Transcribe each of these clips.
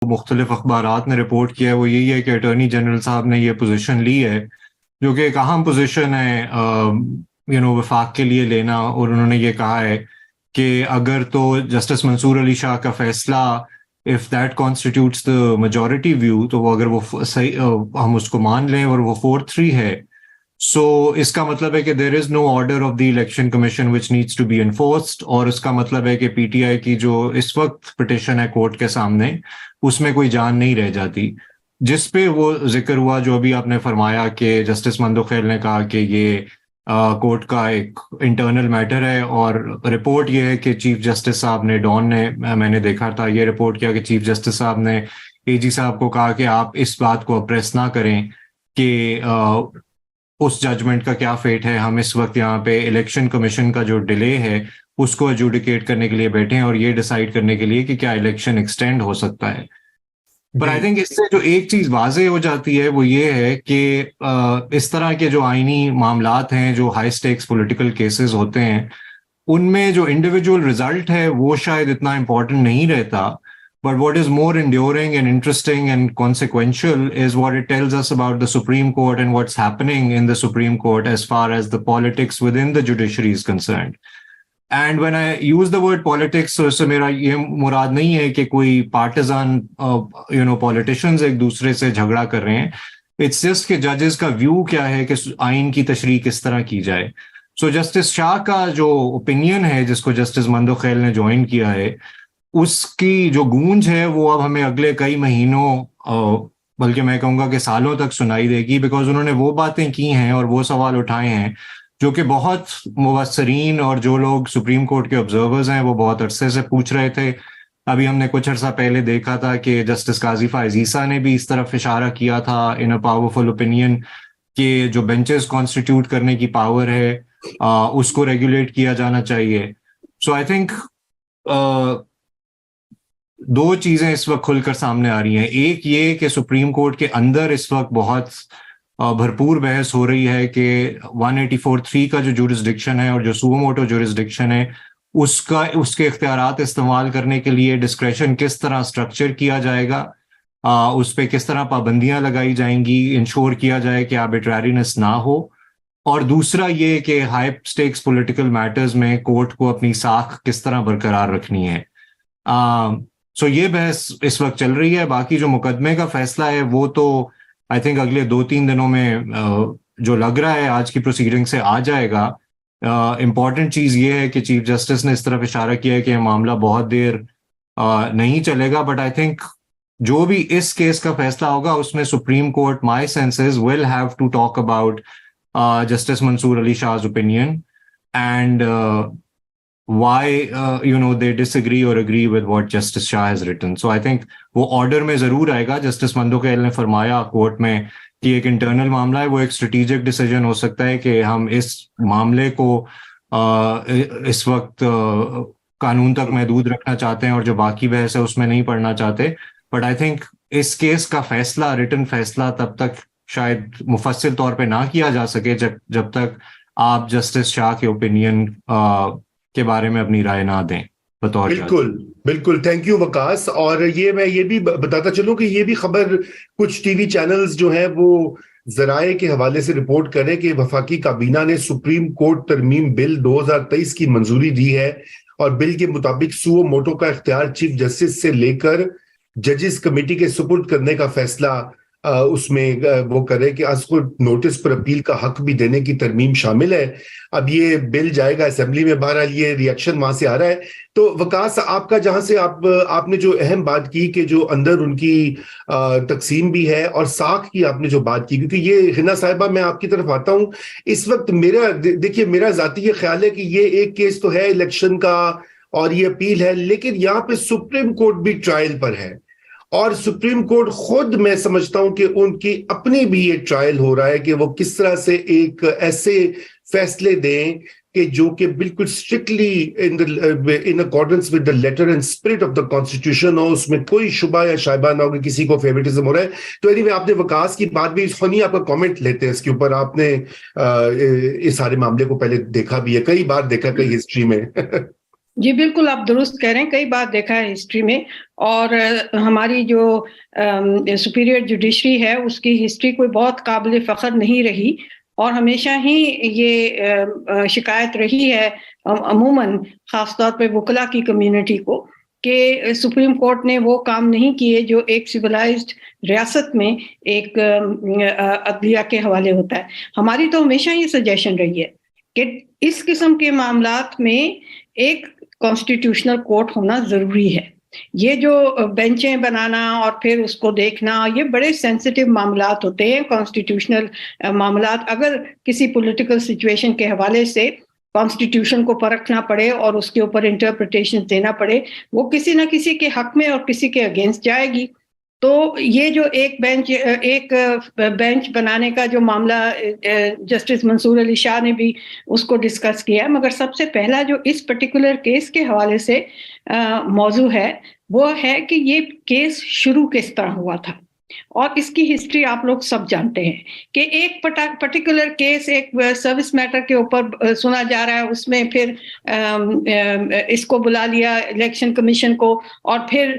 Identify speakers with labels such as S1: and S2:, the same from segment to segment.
S1: مختلف اخبارات نے رپورٹ کیا ہے وہ یہی ہے کہ اٹارنی جنرل صاحب نے یہ پوزیشن لی ہے، جو کہ ایک اہم پوزیشن ہے وفاق کے لیے لینا، اور انہوں نے یہ کہا ہے کہ اگر تو جسٹس منصور علی شاہ کا فیصلہ if that constitutes the majority view، تو وہ اگر وہ صحیح ہم اس کو مان لیں اور وہ 4-3 ہے، سو اس کا مطلب ہے کہ there is no order of the election commission which needs to be enforced, اور اس کا مطلب ہے کہ پی ٹی آئی کی جو اس وقت پٹیشن ہے کورٹ کے سامنے، اس میں کوئی جان نہیں رہ جاتی، جس پہ وہ ذکر ہوا جو ابھی آپ نے فرمایا کہ جسٹس مندوخیل نے کہا کہ یہ کورٹ کا ایک انٹرنل میٹر ہے، اور رپورٹ یہ ہے کہ چیف جسٹس صاحب نے ڈان نے میں نے دیکھا تھا یہ رپورٹ کیا کہ چیف جسٹس صاحب نے اے جی صاحب کو کہا کہ آپ اس بات کو اپریس نہ کریں کہ اس ججمنٹ کا کیا فیٹ ہے، ہم اس وقت یہاں پہ الیکشن کمیشن کا جو ڈیلے ہے اس کو ایڈجوڈیکیٹ کرنے کے لیے بیٹھے ہیں، اور یہ ڈیسائیڈ کرنے کے لیے کہ کیا الیکشن ایکسٹینڈ ہو سکتا ہے۔ پر آئی تھنک اس سے جو ایک چیز واضح ہو جاتی ہے وہ یہ ہے کہ اس طرح کے جو آئینی معاملات ہیں، جو ہائی سٹیکس پولیٹیکل کیسز ہوتے ہیں، ان میں جو انڈیویجول رزلٹ ہے وہ شاید اتنا امپورٹنٹ نہیں رہتا، but what is more enduring and interesting and consequential is what it tells us about the Supreme Court and what's happening in the Supreme Court as far as the politics within the judiciary is concerned. And when I use the word politics، so اس سے میرا یہ مراد نہیں ہے کہ کوئی پارٹیزان politicians ایک دوسرے سے جھگڑا کر رہے ہیں، اٹس جسٹ کہ ججز کا ویو کیا ہے کہ آئین کی تشریح کس طرح کی جائے۔ سو جسٹس شاہ کا جو اوپینین ہے جس کو جسٹس مندوخیل نے جوائن کیا ہے، اس کی جو گونج ہے وہ اب ہمیں اگلے کئی مہینوں بلکہ میں کہوں گا کہ سالوں تک سنائی دے گی، بیکاز انہوں نے وہ باتیں کی ہیں اور وہ سوال اٹھائے ہیں جو کہ بہت مبصرین اور جو لوگ سپریم کورٹ کے آبزرورز ہیں وہ بہت عرصے سے پوچھ رہے تھے۔ ابھی ہم نے کچھ عرصہ پہلے دیکھا تھا کہ جسٹس قاضی فائز عیسیٰ نے بھی اس طرف اشارہ کیا تھا ان اے پاورفل اوپینین کہ جو بینچز کانسٹیٹیوٹ کرنے کی پاور ہے اس کو ریگولیٹ کیا جانا چاہیے۔ سو آئی تھنک دو چیزیں اس وقت کھل کر سامنے آ رہی ہیں، ایک یہ کہ سپریم کورٹ کے اندر اس وقت بہت بھرپور بحث ہو رہی ہے کہ 184(3) کا جو جورسڈکشن ہے اور جو سو موٹو جورسڈکشن ہے اس کے اختیارات استعمال کرنے کے لیے ڈسکریشن کس طرح اسٹرکچر کیا جائے گا، اس پہ کس طرح پابندیاں لگائی جائیں گی، انشور کیا جائے کہ آربیٹرارینس نہ ہو، اور دوسرا یہ کہ ہائی سٹیکس پولیٹیکل میٹرز میں کورٹ کو اپنی ساکھ کس طرح برقرار رکھنی ہے۔ سو یہ بحث اس وقت چل رہی ہے۔ باقی جو مقدمے کا فیصلہ ہے وہ تو آئی تھنک اگلے 2-3 دنوں میں جو لگ رہا ہے آج کی پروسیڈنگ سے آ جائے گا۔ امپورٹنٹ چیز یہ ہے کہ چیف جسٹس نے اس طرف اشارہ کیا ہے کہ یہ معاملہ بہت دیر نہیں چلے گا، بٹ آئی تھنک جو بھی اس کیس کا فیصلہ ہوگا اس میں Supreme Court my senses will have to talk about justice Mansoor Ali شاہ's opinion and why they disagree or agree with what Justice Shah has written. So I think وہ آرڈر میں ضرور آئے گا۔ جسٹس مندوخیل نے فرمایا کورٹ میں کہ ایک انٹرنل معاملہ ہے، وہ ایک اسٹریٹجک ڈیسیجن ہو سکتا ہے کہ ہم اس معاملے کو اس وقت قانون تک محدود رکھنا چاہتے ہیں اور جو باقی بحث ہے اس میں نہیں پڑھنا چاہتے، بٹ آئی تھنک اس کیس کا فیصلہ، ریٹن فیصلہ تب تک شاید مفصل طور پہ نہ کیا جا سکے جب تک آپ جسٹس شاہ کے اوپینین کے بارے میں اپنی رائے نہ دیں بطور جج۔
S2: بالکل تھینک یو وکاس۔ اور میں یہ بھی بتاتا چلوں کہ یہ بھی خبر کچھ ٹی وی چینلز جو ہیں وہ ذرائع کے حوالے سے رپورٹ کریں کہ وفاقی کابینہ نے سپریم کورٹ ترمیم بل 2023 کی منظوری دی ہے، اور بل کے مطابق سو موٹو کا اختیار چیف جسٹس سے لے کر ججز کمیٹی کے سپرد کرنے کا فیصلہ اس میں وہ کرے کہ اس کو نوٹس پر اپیل کا حق بھی دینے کی ترمیم شامل ہے۔ اب یہ بل جائے گا اسمبلی میں، بہرحال یہ ری ایکشن وہاں سے آ رہا ہے۔ تو وکاس آپ کا جہاں سے آپ نے جو اہم بات کی کہ جو اندر ان کی تقسیم بھی ہے، اور ساکھ کی آپ نے جو بات کی، کیونکہ یہ حنا صاحبہ میں آپ کی طرف آتا ہوں، اس وقت میرا ذاتی یہ خیال ہے کہ یہ ایک کیس تو ہے الیکشن کا اور یہ اپیل ہے، لیکن یہاں پہ سپریم کورٹ بھی ٹرائل پر ہے، اور سپریم کورٹ خود میں سمجھتا ہوں کہ ان کی اپنی بھی یہ ٹرائل ہو رہا ہے کہ وہ کس طرح سے ایک ایسے فیصلے دیں کہ جو کہ بالکل strictly in accordance with the letter and spirit of the constitution ہو، اس میں کوئی شبہ یا شائبہ نہ ہو کہ کسی کو فیوریٹزم ہو رہا ہے۔ تو anyway آپ نے وکاس کی بات بھی سنی، آپ کا کامنٹ لیتے ہیں اس کے اوپر۔ آپ نے اس سارے معاملے کو پہلے دیکھا بھی ہے، کئی بار دیکھا، کئی ہسٹری میں۔
S3: جی بالکل آپ درست کہہ رہے ہیں. کئی بار دیکھا ہے ہسٹری میں, اور ہماری جو سپیریئر جوڈیشری ہے اس کی ہسٹری کوئی بہت قابل فخر نہیں رہی, اور ہمیشہ ہی یہ شکایت رہی ہے عموماً خاص طور پہ وکلا کی کمیونٹی کو کہ سپریم کورٹ نے وہ کام نہیں کیے جو ایک سویلائزڈ ریاست میں ایک عدلیہ کے حوالے ہوتا ہے. ہماری تو ہمیشہ یہ سجیشن رہی ہے کہ اس قسم کے معاملات میں ایک کانسٹیٹیوشنل کورٹ ہونا ضروری ہے. یہ جو بینچیں بنانا اور پھر اس کو دیکھنا, یہ بڑے سینسٹیو معاملات ہوتے ہیں کانسٹیٹیوشنل معاملات. اگر کسی پولیٹیکل سچویشن کے حوالے سے کانسٹیٹیوشن کو پرکھنا پڑے اور اس کے اوپر انٹرپریٹیشن دینا پڑے, وہ کسی نہ کسی کے حق میں اور کسی کے اگینسٹ جائے گی. تو یہ جو ایک بینچ بنانے کا جو معاملہ جسٹس منصور علی شاہ نے بھی اس کو ڈسکس کیا ہے, مگر سب سے پہلا جو اس پرٹیکولر کیس کے حوالے سے موضوع ہے وہ ہے کہ یہ کیس شروع کس طرح ہوا تھا. اور اس کی ہسٹری آپ لوگ سب جانتے ہیں کہ ایک پرٹیکولر کیس ایک سروس میٹر کے اوپر سنا جا رہا ہے, اس میں پھر اس کو بلا لیا الیکشن کمیشن کو اور پھر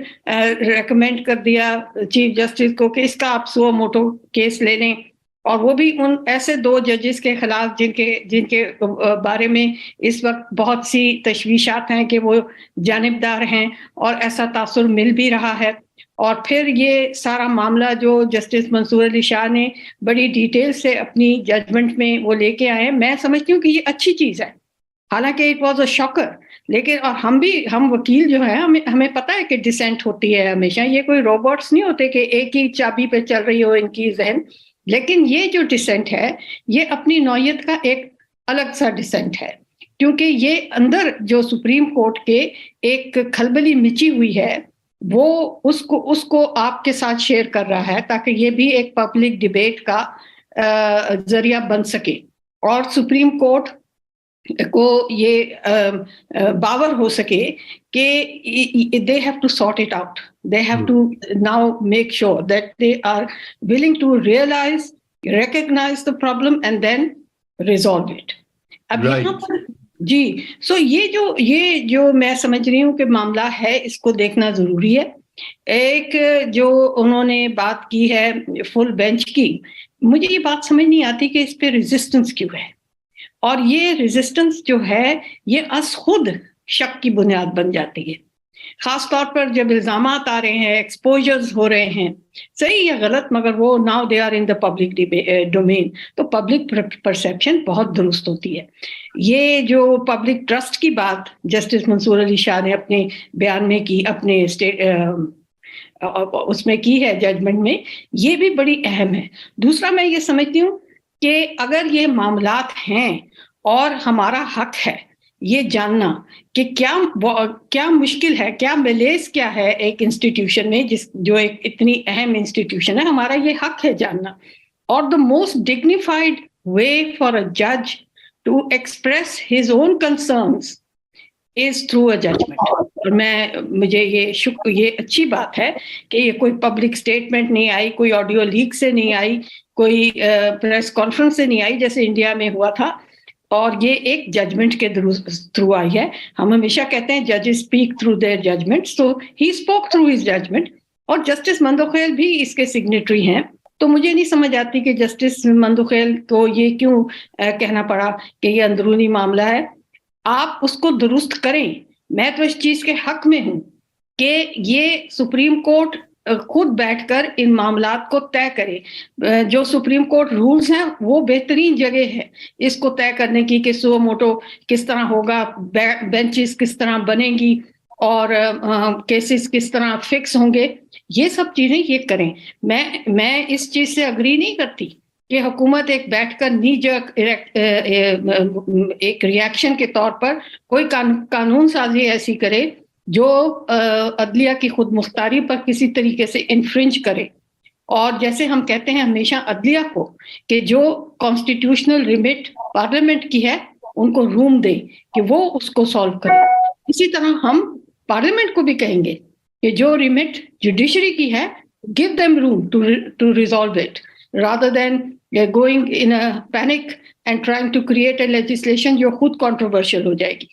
S3: ریکمینڈ کر دیا چیف جسٹس کو کہ اس کا آپ سو موٹو کیس لے لیں, اور وہ بھی ان ایسے 2 ججز کے خلاف جن کے بارے میں اس وقت بہت سی تشویشات ہیں کہ وہ جانبدار ہیں اور ایسا تاثر مل بھی رہا ہے. اور پھر یہ سارا معاملہ جو جسٹس منصور علی شاہ نے بڑی ڈیٹیل سے اپنی ججمنٹ میں وہ لے کے آئے, میں سمجھتی ہوں کہ یہ اچھی چیز ہے, حالانکہ اٹ واز اے شاکر. لیکن اور ہم وکیل جو ہیں ہمیں پتہ ہے کہ ڈسینٹ ہوتی ہے ہمیشہ, یہ کوئی روبوٹس نہیں ہوتے کہ ایک ہی چابی پہ چل رہی ہو ان کی ذہن. لیکن یہ جو ڈسینٹ ہے یہ اپنی نوعیت کا ایک الگ سا ڈسینٹ ہے, کیونکہ یہ اندر جو سپریم کورٹ کے ایک کھلبلی مچی ہوئی ہے وہ اس کو آپ کے ساتھ شیئر کر رہا ہے تاکہ یہ بھی ایک پبلک ڈیبیٹ کا ذریعہ بن سکے, اور سپریم کورٹ کو یہ باور ہو سکے کہ they have to sort it out. They have to now make sure that they are willing to realize, recognize the problem and then resolve it. اب یہاں پر جی یہ جو میں سمجھ رہی ہوں کہ معاملہ ہے, اس کو دیکھنا ضروری ہے. ایک جو انہوں نے بات کی ہے فل بینچ کی, مجھے یہ بات سمجھ نہیں آتی کہ اس پہ ریزسٹنس کیوں ہے, اور یہ ریزسٹنس جو ہے یہ از خود شک کی بنیاد بن جاتی ہے, خاص طور پر جب الزامات آ رہے ہیں, ایکسپوجرز ہو رہے ہیں, صحیح یا غلط, مگر وہ now they are in the public domain, تو پبلک پرسیپشن بہت درست ہوتی ہے. یہ جو پبلک ٹرسٹ کی بات جسٹس منصور علی شاہ نے اپنے بیان میں کی, اپنے اس میں کی ہے ججمنٹ میں, یہ بھی بڑی اہم ہے. دوسرا میں یہ سمجھتی ہوں کہ اگر یہ معاملات ہیں اور ہمارا حق ہے یہ جاننا کہ کیا مشکل ہے, کیا ملیز کیا ہے ایک انسٹیٹیوشن میں جو ایک اتنی اہم انسٹیٹیوشن ہے, ہمارا یہ حق ہے جاننا. اور the most dignified way for a جج to express his own concerns is through a judgement. اور مجھے یہ اچھی بات ہے کہ یہ کوئی پبلک اسٹیٹمنٹ نہیں آئی, کوئی آڈیو لیک سے نہیں آئی, کوئی پریس کانفرنس سے نہیں آئی جیسے انڈیا میں ہوا تھا, اور یہ ایک ججمنٹ کے تھرو آئی ہے. ہم ہمیشہ کہتے ہیں ججز speak through their judgment, so he spoke through his judgment, اور جسٹس مندوخیل بھی اس کے سگنیٹری ہیں. تو مجھے نہیں سمجھ آتی کہ جسٹس مندوخیل کو یہ کیوں کہنا پڑا کہ یہ اندرونی معاملہ ہے. آپ اس کو درست کریں, میں تو اس چیز کے حق میں ہوں کہ یہ سپریم کورٹ خود بیٹھ کر ان معاملات کو طے کرے. جو سپریم کورٹ رولز ہیں وہ بہترین جگہ ہے اس کو طے کرنے کی کہ سو موٹو کس طرح ہوگا, بینچز کس طرح بنیں گی, اور کیسز کس طرح فکس ہوں گے. یہ سب چیزیں یہ کریں. میں اس چیز سے اگری نہیں کرتی کہ حکومت ایک بیٹھ کر ایک ریاکشن کے طور پر کوئی قانون سازی ایسی کرے جو عدلیہ کی خود مختاری پر کسی طریقے سے انفرنج کرے. اور جیسے ہم کہتے ہیں ہمیشہ عدلیہ کو کہ جو کانسٹیٹیوشنل ریمٹ پارلیمنٹ کی ہے ان کو روم دے کہ وہ اس کو سالو کرے. اسی طرح ہم پارلیمنٹ کو بھی کہیں گے کہ جو ریمٹ جوڈیشری کی ہے give them room to resolve it rather than going in a panic and trying to create a legislation جو خود controversial ہو جائے گی.